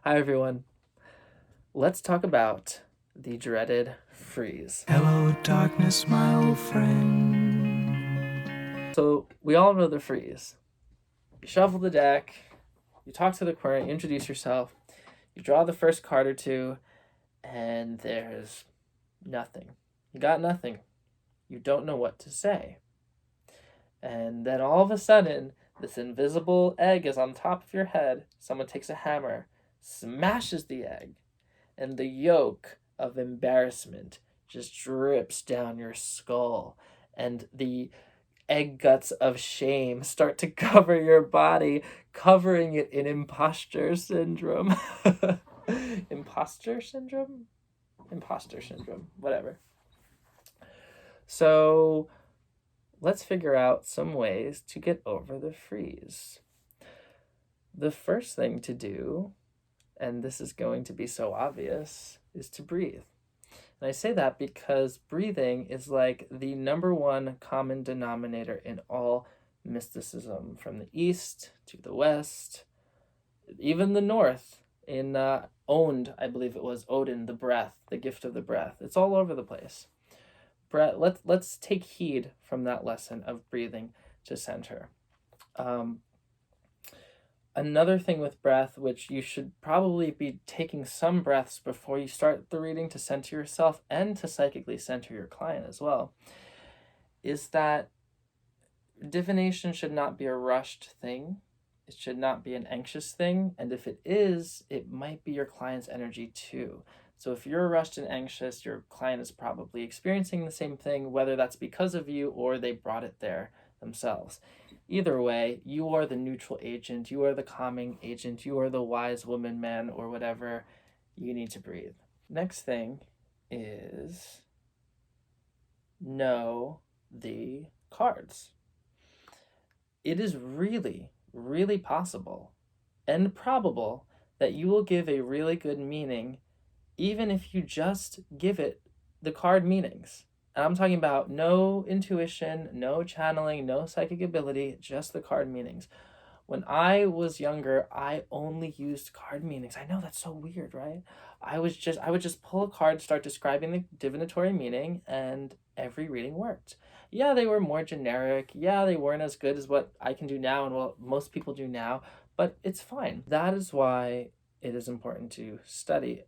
Hi, everyone. Let's talk about the dreaded freeze. Hello, darkness, my old friend. So, we all know the freeze. You shuffle the deck, you talk to the corner, you introduce yourself, you draw the first card or two, and there's nothing. You got nothing. You don't know what to say. And then all of a sudden, this invisible egg is on top of your head. Someone takes a hammer, smashes the egg, and the yolk of embarrassment just drips down your skull, and the egg guts of shame start to cover your body, covering it in imposter syndrome. Imposter syndrome? Imposter syndrome, whatever. So let's figure out some ways to get over the freeze. The first thing to do, and this is going to be so obvious, is to breathe. And I say that because breathing is like the number one common denominator in all mysticism, from the east to the west, even the north. In Owned, I believe it was Odin, the breath, the gift of the breath. It's all over the place. Let's take heed from that lesson of breathing to center. Another thing with breath, which you should probably be taking some breaths before you start the reading to center yourself and to psychically center your client as well, is that divination should not be a rushed thing. It should not be an anxious thing. And if it is, it might be your client's energy too. So if you're rushed and anxious, your client is probably experiencing the same thing, whether that's because of you or they brought it there themselves. Either way, you are the neutral agent, you are the calming agent, you are the wise woman, man, or whatever. You need to breathe. Next thing is know the cards. It is really, really possible and probable that you will give a really good meaning even if you just give it the card meanings. And I'm talking about no intuition, no channeling, no psychic ability, just the card meanings. When I was younger, I only used card meanings. I know that's so weird, right? I would just pull a card, start describing the divinatory meaning, and every reading worked. Yeah, they were more generic. Yeah, they weren't as good as what I can do now and what most people do now, but it's fine. That is why it is important to study.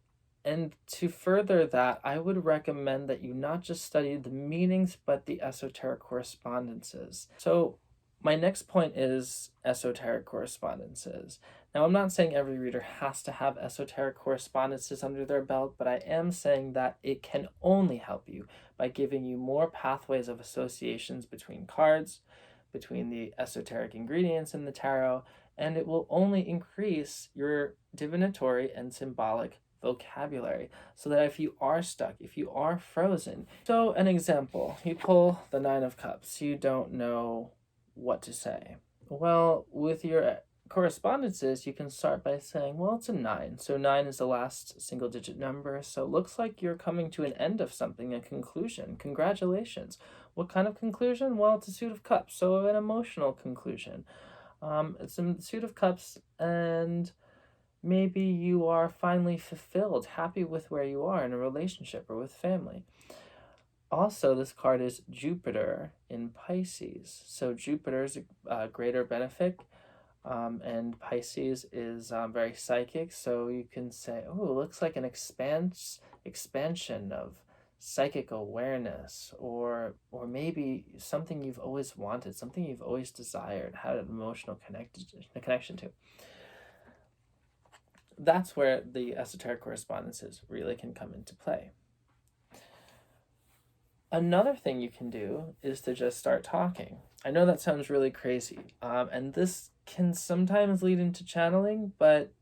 And to further that, I would recommend that you not just study the meanings, but the esoteric correspondences. So, my next point is esoteric correspondences. Now, I'm not saying every reader has to have esoteric correspondences under their belt, but I am saying that it can only help you by giving you more pathways of associations between cards, between the esoteric ingredients in the tarot, and it will only increase your divinatory and symbolic vocabulary so that if you are stuck, if you are frozen. So, an example, you pull the Nine of Cups, you don't know what to say. Well, with your correspondences, you can start by saying, well, it's a 9. So 9 is the last single digit number. So it looks like you're coming to an end of something, a conclusion. Congratulations. What kind of conclusion? Well, it's a Suit of Cups. So an emotional conclusion. It's a Suit of Cups, and maybe you are finally fulfilled, happy with where you are in a relationship or with family. Also, this card is Jupiter in Pisces. So Jupiter is a greater benefic, and Pisces is very psychic. So you can say, oh, it looks like an expansion of psychic awareness, or maybe something you've always wanted, something you've always desired, had an emotional connection to. That's where the esoteric correspondences really can come into play. Another thing you can do is to just start talking. I know that sounds really crazy, and this can sometimes lead into channeling, but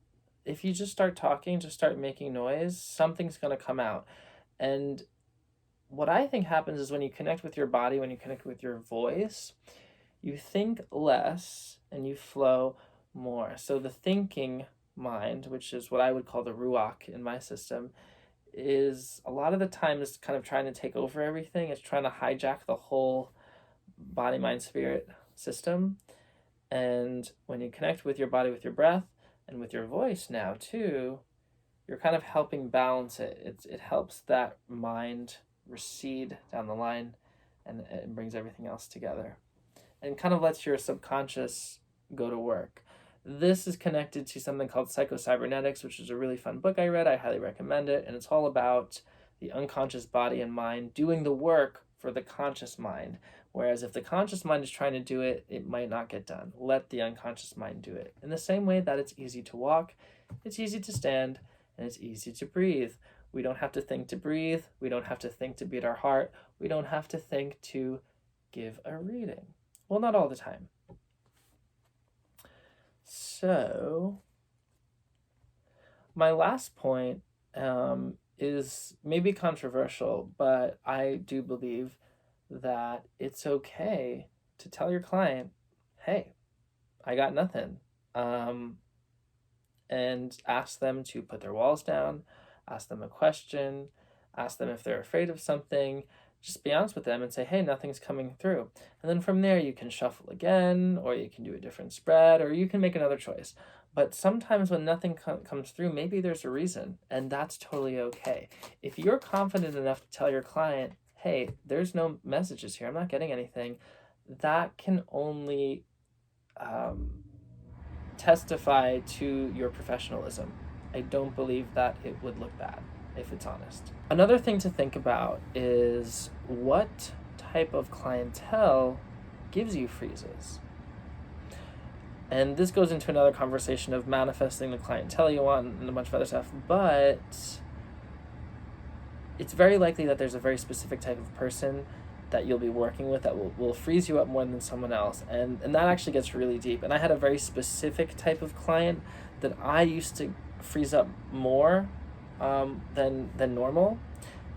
if you just start talking, just start making noise, something's going to come out. And what I think happens is when you connect with your body, when you connect with your voice, you think less and you flow more. So the thinking mind, which is what I would call the ruach in my system, is a lot of the time is kind of trying to take over everything. It's trying to hijack the whole body, mind, spirit system. And when you connect with your body, with your breath, And with your voice now, too, you're kind of helping balance it. It helps that mind recede down the line, and it brings everything else together and kind of lets your subconscious go to work. This is connected to something called Psycho-Cybernetics, which is a really fun book I read. I highly recommend it. And it's all about the unconscious body and mind doing the work for the conscious mind. Whereas if the conscious mind is trying to do it, it might not get done. Let the unconscious mind do it. In the same way that it's easy to walk, it's easy to stand, and it's easy to breathe. We don't have to think to breathe. We don't have to think to beat our heart. We don't have to think to give a reading. Well, not all the time. So, my last point is maybe controversial, but I do believe that it's okay to tell your client, hey, I got nothing. And ask them to put their walls down, ask them a question, ask them if they're afraid of something. Just be honest with them and say, hey, nothing's coming through. And then from there, you can shuffle again, or you can do a different spread, or you can make another choice. But sometimes when nothing comes through, maybe there's a reason, and that's totally okay. If you're confident enough to tell your client, hey, there's no messages here, I'm not getting anything, that can only testify to your professionalism. I don't believe that it would look bad, if it's honest. Another thing to think about is what type of clientele gives you freezes. And this goes into another conversation of manifesting the clientele you want and a bunch of other stuff, but it's very likely that there's a very specific type of person that you'll be working with that will freeze you up more than someone else. And that actually gets really deep. And I had a very specific type of client that I used to freeze up more than normal.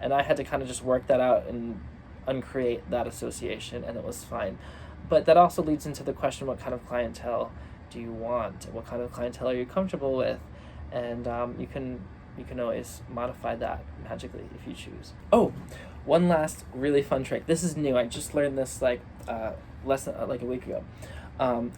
And I had to kind of just work that out and uncreate that association, and it was fine. But that also leads into the question, what kind of clientele do you want? What kind of clientele are you comfortable with? And you can always modify that magically if you choose. Oh, one last really fun trick. This is new. I just learned this like less than like a week ago.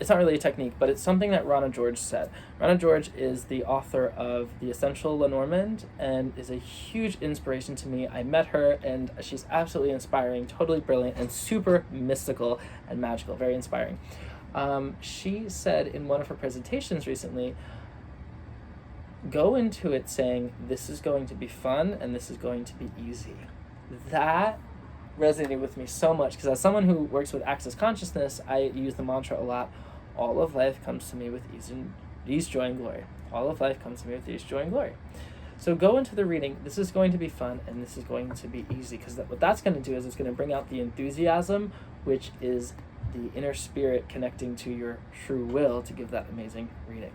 It's not really a technique, but it's something that Rana George said. Rana George is the author of The Essential Lenormand and is a huge inspiration to me. I met her and she's absolutely inspiring, totally brilliant, and super mystical and magical, very inspiring. She said in one of her presentations recently, go into it saying, this is going to be fun and this is going to be easy. That resonated with me so much because as someone who works with access consciousness, I use the mantra a lot. All of life comes to me with ease, joy, and glory. All of life comes to me with ease, joy, and glory. So go into the reading. This is going to be fun and this is going to be easy, because what that's going to do is it's going to bring out the enthusiasm, which is the inner spirit connecting to your true will to give that amazing reading.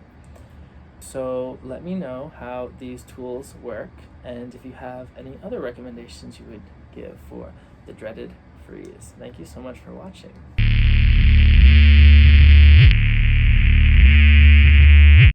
So let me know how these tools work, and if you have any other recommendations you would give for the dreaded freeze. Thank you so much for watching.